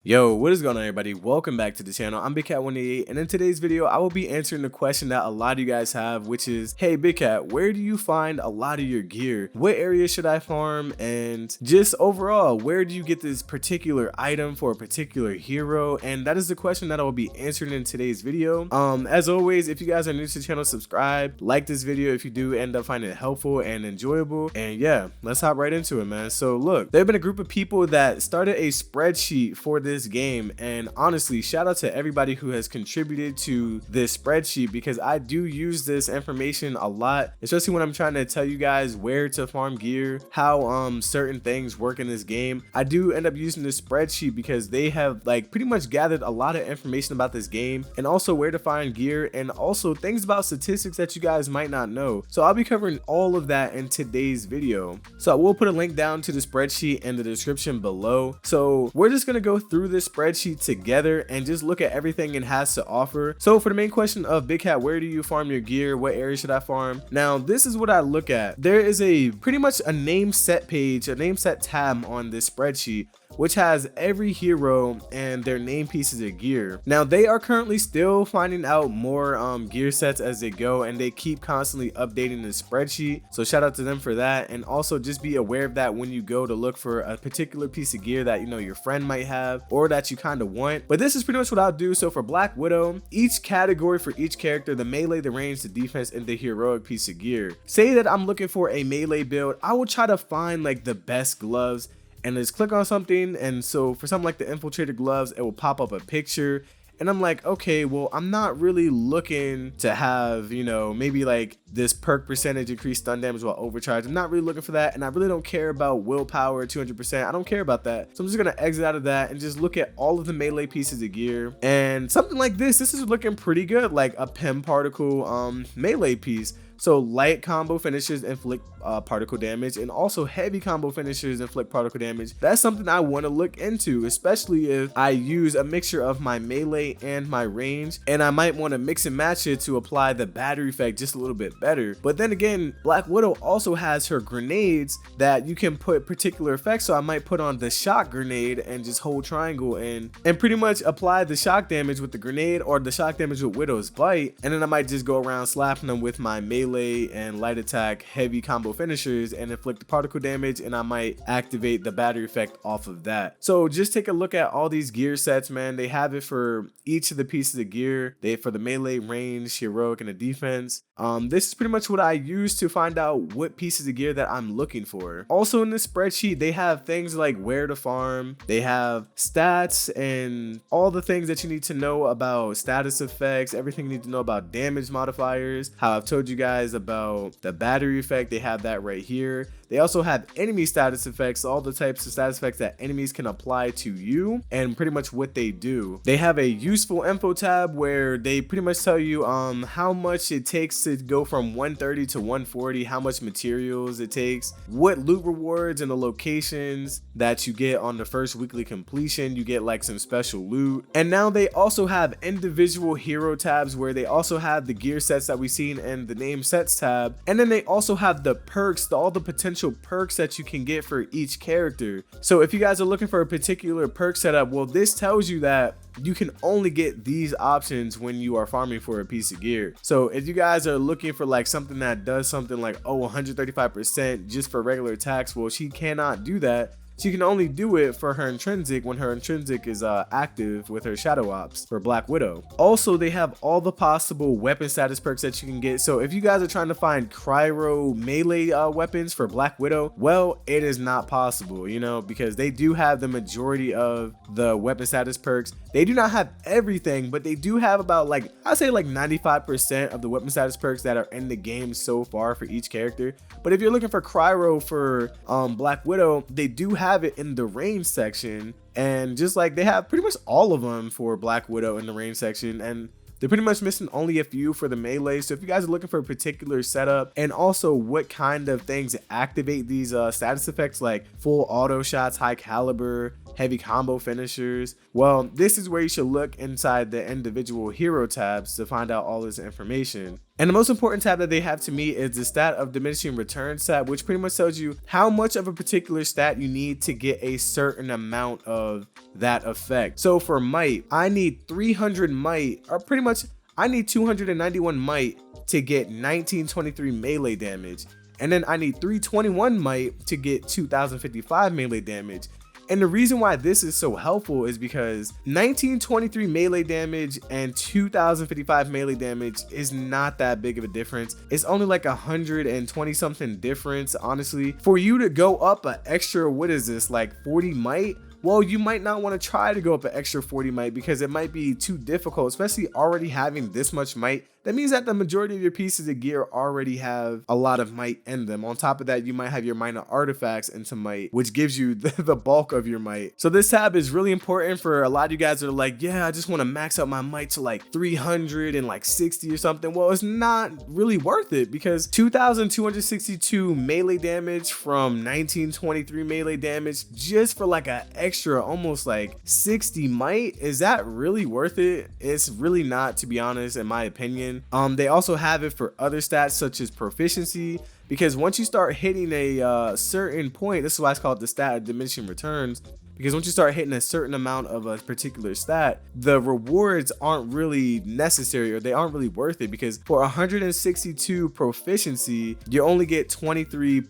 Yo, what is going on, everybody? Welcome back to the channel. I'm Big Cat 188, and in today's video I will be answering the question that a lot of you guys have, which is, hey Big Cat, where do you find a lot of your gear? What area should I farm? And just overall, where do you get this particular item for a particular hero? And that is the question that I will be answering in today's video. As always, if you guys are new to the channel, subscribe, like this video if you do end up finding it helpful and enjoyable. And yeah, let's hop right into it, man. So look, there have been a group of people that started a spreadsheet for this game, and honestly, shout out to everybody who has contributed to this spreadsheet, because I do use this information a lot, especially when I'm trying to tell you guys where to farm gear, how certain things work in this game. I do end up using this spreadsheet because they have like pretty much gathered a lot of information about this game, and also where to find gear, and also things about statistics that you guys might not know. So I'll be covering all of that in today's video. So I will put a link down to the spreadsheet in the description below. So we're just gonna go through this spreadsheet together and just look at everything it has to offer. So for the main question of Big Cat, where do you farm your gear? What area should I farm? Now, this is what I look at. There is a pretty much a name set page, a name set tab on this spreadsheet, which has every hero and their name pieces of gear. Now, they are currently still finding out more gear sets as they go, and they keep constantly updating the spreadsheet. So shout out to them for that. And also just be aware of that when you go to look for a particular piece of gear that you know your friend might have or that you kind of want. But this is pretty much what I'll do. So for Black Widow, each category for each character: the melee, the range, the defense, and the heroic piece of gear. Say that I'm looking for a melee build, I will try to find like the best gloves and just click on something. And so for something like the infiltrator gloves, it will pop up a picture, and I'm like, okay, well, I'm not really looking to have, you know, maybe like this perk percentage increased stun damage while overcharged. I'm not really looking for that, and I really don't care about willpower 200%. I don't care about that. So I'm just gonna exit out of that and just look at all of the melee pieces of gear. And something like this is looking pretty good, like a Pem particle melee piece. So light combo finishers inflict particle damage, and also heavy combo finishers inflict particle damage. That's something I want to look into, especially if I use a mixture of my melee and my range, and I might want to mix and match it to apply the battery effect just a little bit better. But then again, Black Widow also has her grenades that you can put particular effects, so I might put on the shock grenade and just hold triangle and pretty much apply the shock damage with the grenade, or the shock damage with Widow's bite, and then I might just go around slapping them with my melee and light attack heavy combo finishers and inflict the particle damage, and I might activate the battery effect off of that. So just take a look at all these gear sets, man. They have it for each of the pieces of gear. They for the melee, range, heroic, and the defense. This is pretty much what I use to find out what pieces of gear that I'm looking for. Also in this spreadsheet, they have things like where to farm. They have stats and all the things that you need to know about status effects, everything you need to know about damage modifiers, how I've told you guys about the battery effect. They have that right here. They also have enemy status effects, all the types of status effects that enemies can apply to you and pretty much what they do. They have a useful info tab where they pretty much tell you how much it takes to go from 130 to 140, how much materials it takes, what loot rewards, and the locations that you get on the first weekly completion. You get like some special loot. And now they also have individual hero tabs where they also have the gear sets that we've seen in the name sets tab, and then they also have the perks, all the potential perks that you can get for each character. So if you guys are looking for a particular perk setup, well, this tells you that you can only get these options when you are farming for a piece of gear. So if you guys are looking for like something that does something like 135% just for regular attacks, well, she cannot do that. She can only do it for her intrinsic when her intrinsic is active with her shadow ops for Black Widow. Also, they have all the possible weapon status perks that you can get. So if you guys are trying to find cryo melee weapons for Black Widow, well, it is not possible, you know, because they do have the majority of the weapon status perks. They do not have everything, but they do have about like, I'd say like 95% of the weapon status perks that are in the game so far for each character. But if you're looking for cryo for Black Widow, they do have it in the range section, and just like they have pretty much all of them for Black Widow in the range section, and they're pretty much missing only a few for the melee. So if you guys are looking for a particular setup, and also what kind of things activate these status effects like full auto shots, high caliber, heavy combo finishers. Well, this is where you should look inside the individual hero tabs to find out all this information. And the most important tab that they have to me is the stat of diminishing returns tab, which pretty much tells you how much of a particular stat you need to get a certain amount of that effect. So for might, I need 300 might, or pretty much I need 291 might to get 1923 melee damage. And then I need 321 might to get 2055 melee damage. And the reason why this is so helpful is because 1923 melee damage and 2055 melee damage is not that big of a difference. It's only like 120 something difference, honestly. For you to go up an extra, what is this, like 40 might? Well, you might not want to try to go up an extra 40 might because it might be too difficult, especially already having this much might. That means that the majority of your pieces of gear already have a lot of might in them. On top of that, you might have your minor artifacts into might, which gives you the bulk of your might. So this tab is really important for a lot of you guys that are like, yeah, I just want to max out my might to like 300 and like 60 or something. Well, it's not really worth it because 2262 melee damage from 1923 melee damage just for like an extra almost like 60 might. Is that really worth it? It's really not, to be honest, in my opinion. They also have it for other stats such as proficiency, because once you start hitting a certain point, this is why it's called the stat of diminishing returns, because once you start hitting a certain amount of a particular stat, the rewards aren't really necessary, or they aren't really worth it, because for 162 proficiency, you only get 23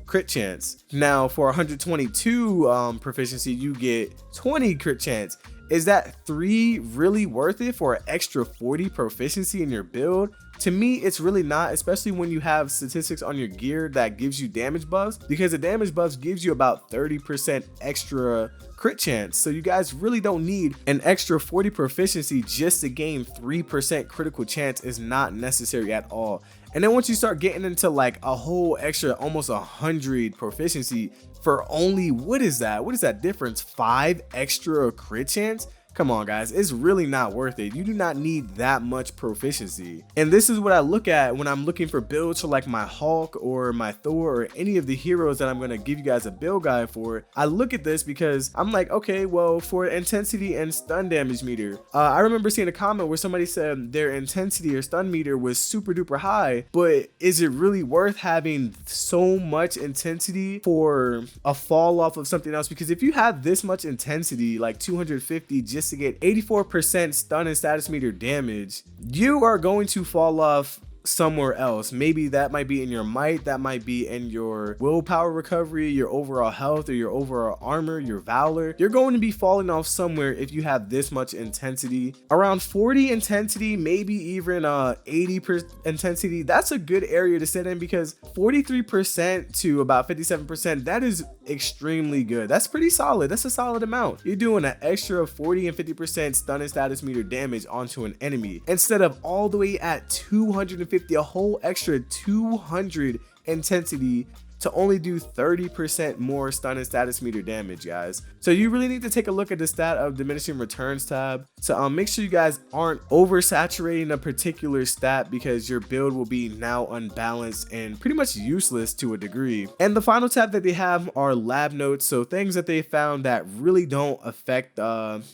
crit chance. Now for 122 proficiency, you get 20 crit chance. Is that 3 really worth it for an extra 40 proficiency in your build? To me, it's really not, especially when you have statistics on your gear that gives you damage buffs, because the damage buffs gives you about 30% extra crit chance. So you guys really don't need an extra 40 proficiency just to gain 3% critical chance. Is not necessary at all. And then once you start getting into like a whole extra almost 100 proficiency for only, what is that difference? 5 extra crit chance? Come on guys, it's really not worth it. You do not need that much proficiency. And this is what I look at when I'm looking for builds for like my Hulk or my Thor or any of the heroes that I'm going to give you guys a build guide for. I look at this because I'm like, okay, well, for intensity and stun damage meter, I remember seeing a comment where somebody said their intensity or stun meter was super duper high, but is it really worth having so much intensity for a fall off of something else? Because if you have this much intensity, like 250 just to get 84% stun and status meter damage, you are going to fall off somewhere else. Maybe that might be in your might, that might be in your willpower recovery, your overall health, or your overall armor, your valor. You're going to be falling off somewhere if you have this much intensity. Around 40 intensity, maybe even 80% intensity, that's a good area to sit in, because 43% to about 57%, that is extremely good. That's pretty solid. That's a solid amount. You're doing an extra 40 and 50% stun and status meter damage onto an enemy instead of all the way at 250, a whole extra 200 intensity to only do 30% more stun and status meter damage, guys. So you really need to take a look at the stat of diminishing returns tab to make sure you guys aren't oversaturating a particular stat, because your build will be now unbalanced and pretty much useless to a degree. And the final tab that they have are lab notes, so things that they found that really don't affect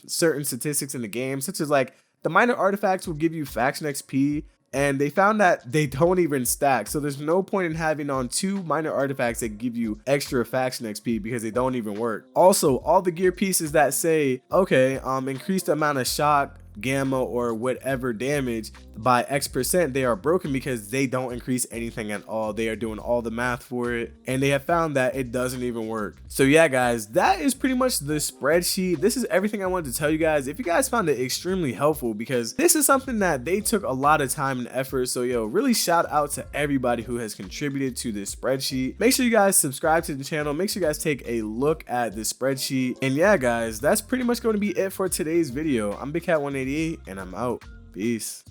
certain statistics in the game, such as like the minor artifacts will give you faction XP, and they found that they don't even stack. So there's no point in having on 2 minor artifacts that give you extra faction XP because they don't even work. Also, all the gear pieces that say, okay, increase the amount of shock, gamma, or whatever damage by X%, they are broken because they don't increase anything at all. They are doing all the math for it, and they have found that it doesn't even work. So yeah guys, that is pretty much the spreadsheet. This is everything I wanted to tell you guys. If you guys found it extremely helpful, because this is something that they took a lot of time and effort, so yo, really shout out to everybody who has contributed to this spreadsheet. Make sure you guys subscribe to the channel, make sure you guys take a look at the spreadsheet, and yeah guys, that's pretty much going to be it for today's video. I'm Big Cat 188 and I'm out. Peace.